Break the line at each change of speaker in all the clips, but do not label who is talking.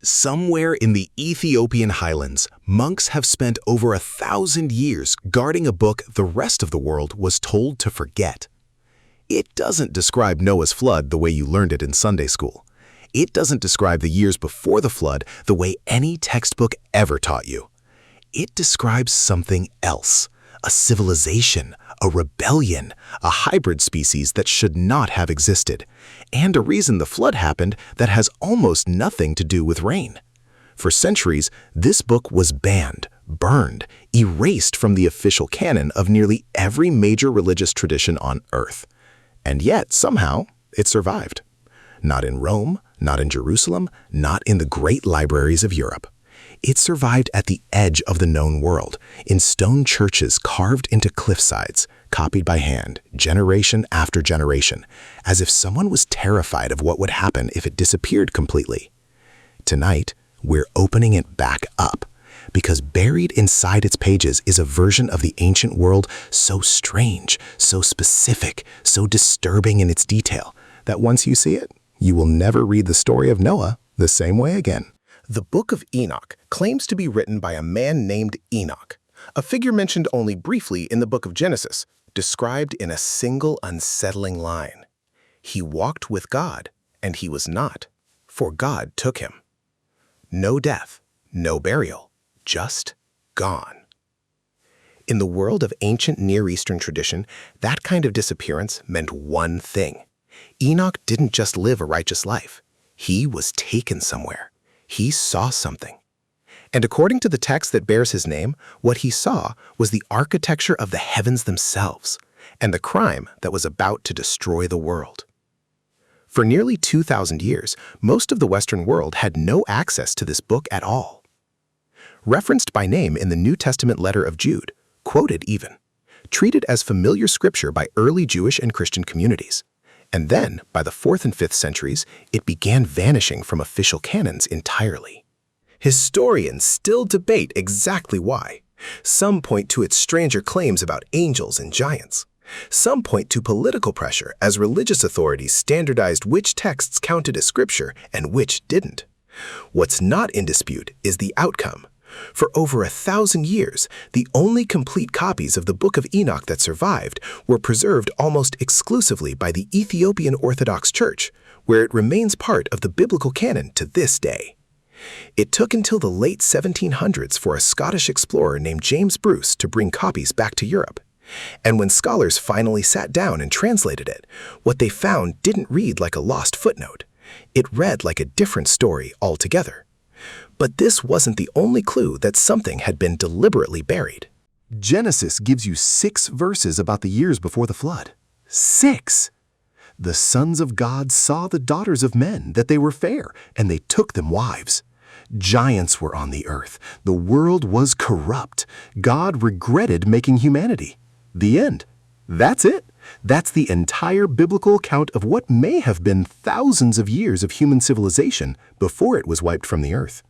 Somewhere in the Ethiopian highlands, monks have spent over 1,000 years guarding a book the rest of the world was told to forget. It doesn't describe Noah's flood the way you learned it in Sunday school. It doesn't describe the years before the flood the way any textbook ever taught you. It describes something else, a civilization, a rebellion, a hybrid species that should not have existed, and a reason the flood happened that has almost nothing to do with rain. For centuries, this book was banned, burned, erased from the official canon of nearly every major religious tradition on Earth. And yet, somehow, it survived. Not in Rome, not in Jerusalem, not in the great libraries of Europe. It survived at the edge of the known world, in stone churches carved into cliffsides, copied by hand, generation after generation, as if someone was terrified of what would happen if it disappeared completely. Tonight, we're opening it back up, because buried inside its pages is a version of the ancient world so strange, so specific, so disturbing in its detail, that once you see it, you will never read the story of Noah the same way again.
The Book of Enoch claims to be written by a man named Enoch, a figure mentioned only briefly in the book of Genesis, described in a single unsettling line. He walked with God, and he was not, for God took him. No death, no burial, just gone. In the world of ancient Near Eastern tradition, that kind of disappearance meant one thing. Enoch didn't just live a righteous life. He was taken somewhere. He saw something. And according to the text that bears his name, what he saw was the architecture of the heavens themselves and the crime that was about to destroy the world. For nearly 2,000 years, most of the Western world had no access to this book at all. Referenced by name in the New Testament letter of Jude, quoted even, treated as familiar scripture by early Jewish and Christian communities. And then, by the 4th and 5th centuries, it began vanishing from official canons entirely. Historians still debate exactly why. Some point to its stranger claims about angels and giants. Some point to political pressure as religious authorities standardized which texts counted as scripture and which didn't. What's not in dispute is the outcome. For over 1,000 years, the only complete copies of the Book of Enoch that survived were preserved almost exclusively by the Ethiopian Orthodox Church, where it remains part of the biblical canon to this day. It took until the late 1700s for a Scottish explorer named James Bruce to bring copies back to Europe. And when scholars finally sat down and translated it, what they found didn't read like a lost footnote. It read like a different story altogether. But this wasn't the only clue that something had been deliberately buried.
Genesis gives you 6 verses about the years before the flood. 6! The sons of God saw the daughters of men, that they were fair, and they took them wives. Giants were on the earth. The world was corrupt. God regretted making humanity. The end. That's it. That's the entire biblical account of what may have been thousands of years of human civilization before it was wiped from the earth.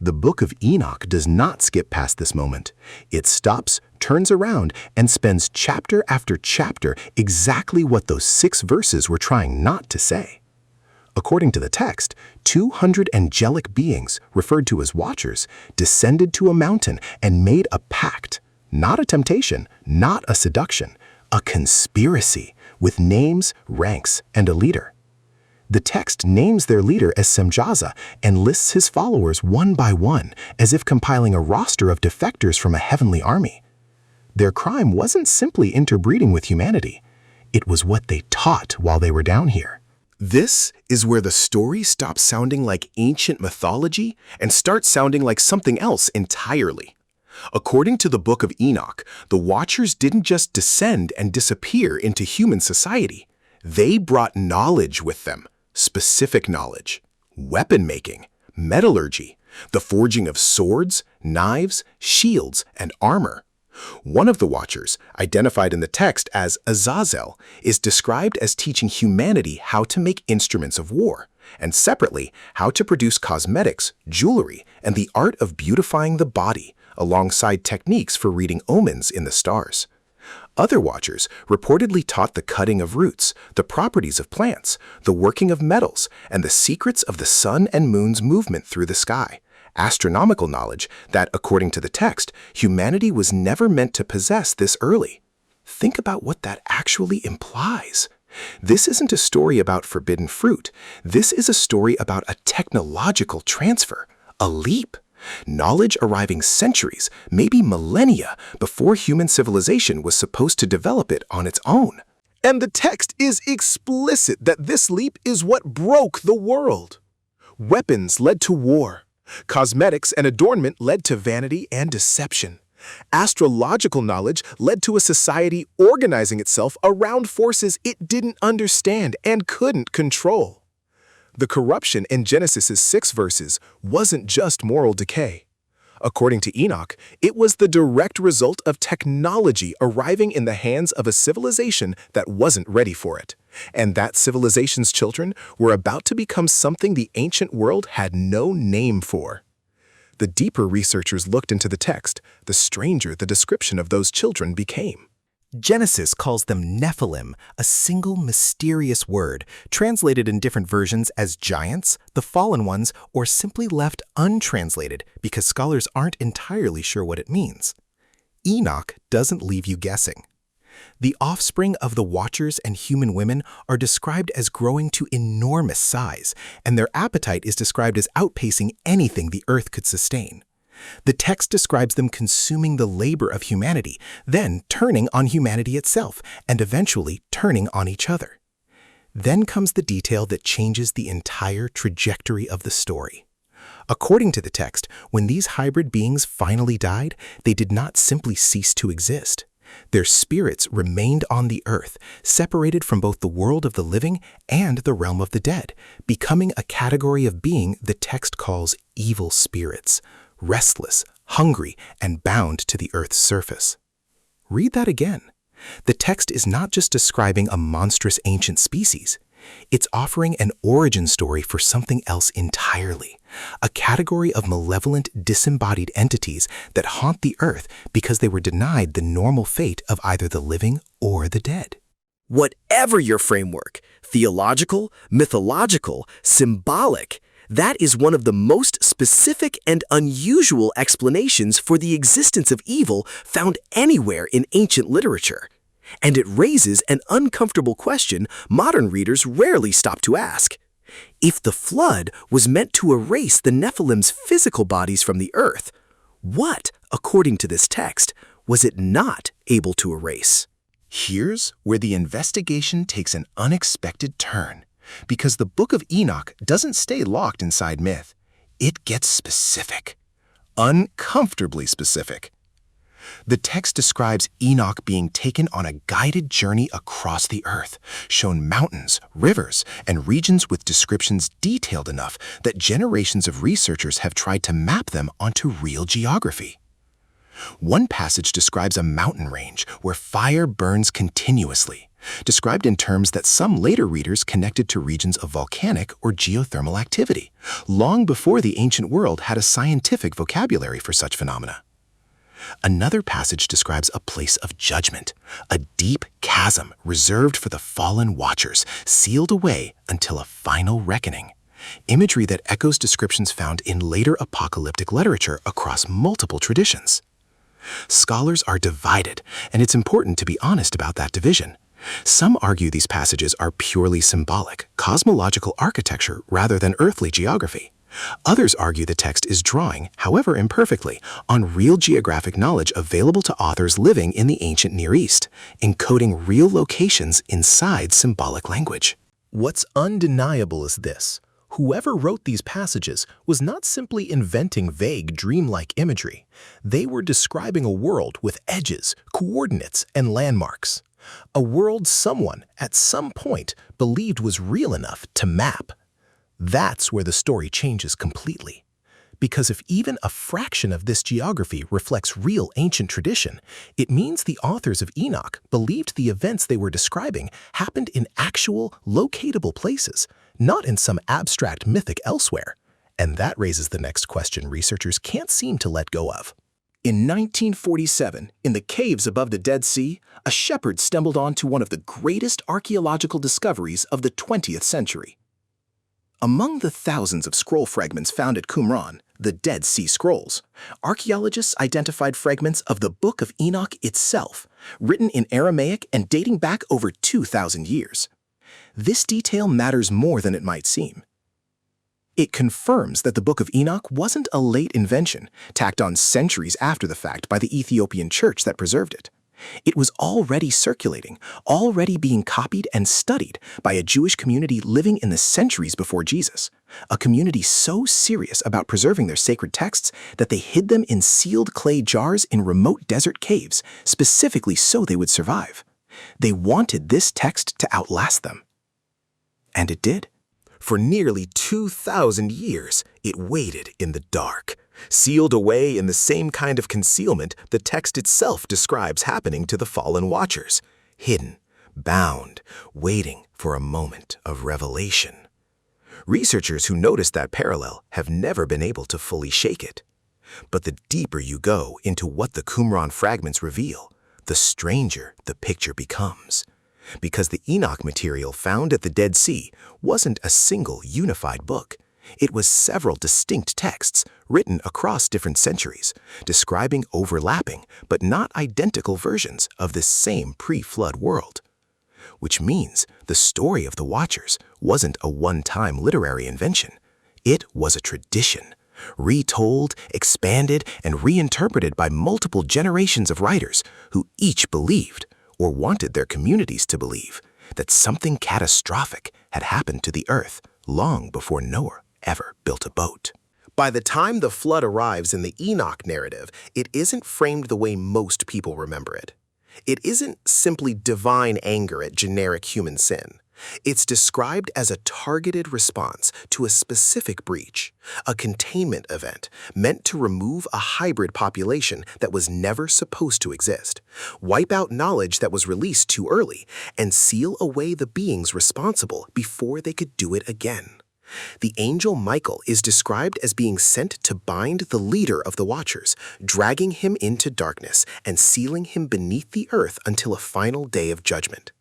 The Book of Enoch does not skip past this moment. It stops, turns around, and spends chapter after chapter exactly what those 6 verses were trying not to say. According to the text, 200 angelic beings, referred to as watchers, descended to a mountain and made a pact, not a temptation, not a seduction, a conspiracy with names, ranks, and a leader. The text names their leader as Semjaza and lists his followers one by one, as if compiling a roster of defectors from a heavenly army. Their crime wasn't simply interbreeding with humanity. It was what they taught while they were down here. This is where the story stops sounding like ancient mythology and starts sounding like something else entirely. According to the Book of Enoch, the Watchers didn't just descend and disappear into human society. They brought knowledge with them. Specific knowledge, weapon making, metallurgy, the forging of swords, knives, shields, and armor. One of the Watchers, identified in the text as Azazel, is described as teaching humanity how to make instruments of war, and separately, how to produce cosmetics, jewelry, and the art of beautifying the body, alongside techniques for reading omens in the stars.
Other watchers reportedly taught the cutting of roots, the properties of plants, the working of metals, and the secrets of the sun and moon's movement through the sky. Astronomical knowledge that, according to the text, humanity was never meant to possess this early. Think about what that actually implies. This isn't a story about forbidden fruit. This is a story about a technological transfer, a leap. Knowledge arriving centuries, maybe millennia, before human civilization was supposed to develop it on its own. And the text is explicit that this leap is what broke the world. Weapons led to war. Cosmetics and adornment led to vanity and deception. Astrological knowledge led to a society organizing itself around forces it didn't understand and couldn't control. The corruption in Genesis' 6 verses wasn't just moral decay. According to Enoch, it was the direct result of technology arriving in the hands of a civilization that wasn't ready for it. And that civilization's children were about to become something the ancient world had no name for. The deeper researchers looked into the text, the stranger the description of those children became.
Genesis calls them Nephilim, a single mysterious word, translated in different versions as giants, the fallen ones, or simply left untranslated because scholars aren't entirely sure what it means. Enoch doesn't leave you guessing. The offspring of the Watchers and human women are described as growing to enormous size, and their appetite is described as outpacing anything the earth could sustain. The text describes them consuming the labor of humanity, then turning on humanity itself, and eventually turning on each other. Then comes the detail that changes the entire trajectory of the story. According to the text, when these hybrid beings finally died, they did not simply cease to exist. Their spirits remained on the earth, separated from both the world of the living and the realm of the dead, becoming a category of being the text calls evil spirits, restless, hungry, and bound to the earth's surface. Read that again. The text is not just describing a monstrous ancient species. It's offering an origin story for something else entirely, a category of malevolent, disembodied entities that haunt the earth because they were denied the normal fate of either the living or the dead.
Whatever your framework, theological, mythological, symbolic, that is one of the most specific and unusual explanations for the existence of evil found anywhere in ancient literature. And it raises an uncomfortable question modern readers rarely stop to ask. If the flood was meant to erase the Nephilim's physical bodies from the earth, what, according to this text, was it not able to erase?
Here's where the investigation takes an unexpected turn, because the Book of Enoch doesn't stay locked inside myth. It gets specific, uncomfortably specific. The text describes Enoch being taken on a guided journey across the earth, shown mountains, rivers, and regions with descriptions detailed enough that generations of researchers have tried to map them onto real geography. One passage describes a mountain range where fire burns continuously, described in terms that some later readers connected to regions of volcanic or geothermal activity, long before the ancient world had a scientific vocabulary for such phenomena. Another passage describes a place of judgment, a deep chasm reserved for the fallen watchers, sealed away until a final reckoning. Imagery that echoes descriptions found in later apocalyptic literature across multiple traditions. Scholars are divided, and it's important to be honest about that division. Some argue these passages are purely symbolic, cosmological architecture rather than earthly geography. Others argue the text is drawing, however imperfectly, on real geographic knowledge available to authors living in the ancient Near East, encoding real locations inside symbolic language.
What's undeniable is this. Whoever wrote these passages was not simply inventing vague, dreamlike imagery. They were describing a world with edges, coordinates, and landmarks. A world someone, at some point, believed was real enough to map. That's where the story changes completely. Because if even a fraction of this geography reflects real ancient tradition, it means the authors of Enoch believed the events they were describing happened in actual, locatable places, not in some abstract mythic elsewhere. And that raises the next question researchers can't seem to let go of. In 1947, in the caves above the Dead Sea, a shepherd stumbled onto one of the greatest archaeological discoveries of the 20th century. Among the thousands of scroll fragments found at Qumran, the Dead Sea Scrolls, archaeologists identified fragments of the Book of Enoch itself, written in Aramaic and dating back over 2,000 years. This detail matters more than it might seem. It confirms that the Book of Enoch wasn't a late invention, tacked on centuries after the fact by the Ethiopian church that preserved it. It was already circulating, already being copied and studied by a Jewish community living in the centuries before Jesus, a community so serious about preserving their sacred texts that they hid them in sealed clay jars in remote desert caves, specifically so they would survive. They wanted this text to outlast them. And it did.
For nearly 2,000 years, it waited in the dark, sealed away in the same kind of concealment the text itself describes happening to the fallen watchers, hidden, bound, waiting for a moment of revelation. Researchers who noticed that parallel have never been able to fully shake it. But the deeper you go into what the Qumran fragments reveal, the stranger the picture becomes. Because the Enoch material found at the Dead Sea wasn't a single unified book. It was several distinct texts written across different centuries, describing overlapping but not identical versions of this same pre-flood world. Which means the story of the Watchers wasn't a one-time literary invention. It was a tradition, retold, expanded, and reinterpreted by multiple generations of writers who each believed, or wanted their communities to believe, that something catastrophic had happened to the earth long before Noah ever built a boat.
By the time the flood arrives in the Enoch narrative, it isn't framed the way most people remember it. It isn't simply divine anger at generic human sin. It's described as a targeted response to a specific breach, a containment event meant to remove a hybrid population that was never supposed to exist, wipe out knowledge that was released too early, and seal away the beings responsible before they could do it again. The angel Michael is described as being sent to bind the leader of the Watchers, dragging him into darkness and sealing him beneath the earth until a final day of judgment.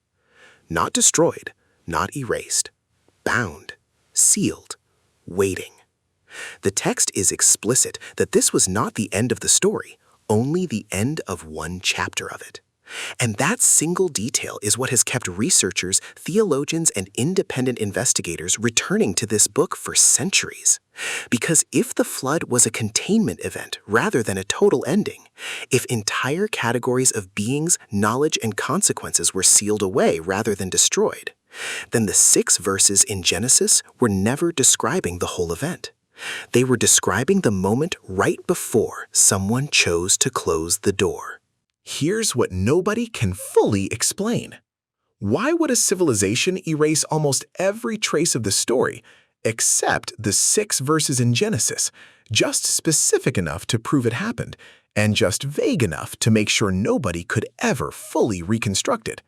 Not destroyed, not erased, bound, sealed, waiting. The text is explicit that this was not the end of the story, only the end of one chapter of it. And that single detail is what has kept researchers, theologians, and independent investigators returning to this book for centuries. Because if the flood was a containment event rather than a total ending, if entire categories of beings, knowledge, and consequences were sealed away rather than destroyed, then the 6 verses in Genesis were never describing the whole event. They were describing the moment right before someone chose to close the door.
Here's what nobody can fully explain. Why would a civilization erase almost every trace of the story, except the 6 verses in Genesis, just specific enough to prove it happened, and just vague enough to make sure nobody could ever fully reconstruct it?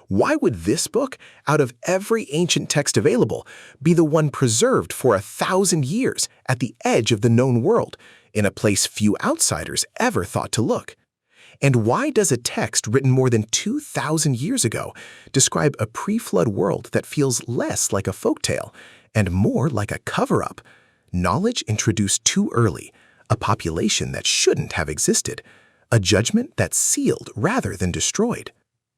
Why would this book, out of every ancient text available, be the one preserved for 1,000 years at the edge of the known world, in a place few outsiders ever thought to look? And why does a text written more than 2,000 years ago describe a pre-flood world that feels less like a folktale and more like a cover-up? Knowledge introduced too early, a population that shouldn't have existed, a judgment that's sealed rather than destroyed.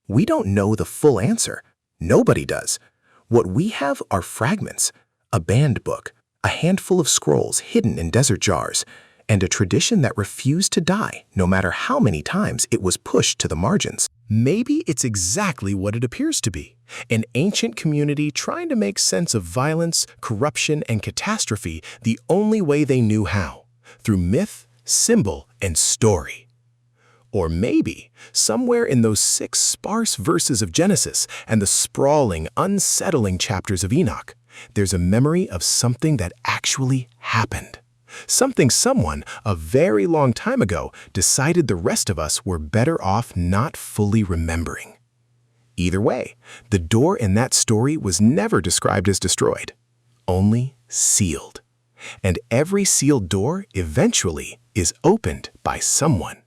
We don't know the full answer. Nobody does. What we have are fragments, a banned book, a handful of scrolls hidden in desert jars, and a tradition that refused to die no matter how many times it was pushed to the margins. Maybe it's exactly what it appears to be, an ancient community trying to make sense of violence, corruption, and catastrophe the only way they knew how, through myth, symbol, and story. Or maybe, somewhere in those 6 sparse verses of Genesis and the sprawling, unsettling chapters of Enoch, there's a memory of something that actually happened. Something someone, a very long time ago, decided the rest of us were better off not fully remembering. Either way, the door in that story was never described as destroyed, only sealed. And every sealed door eventually is opened by someone.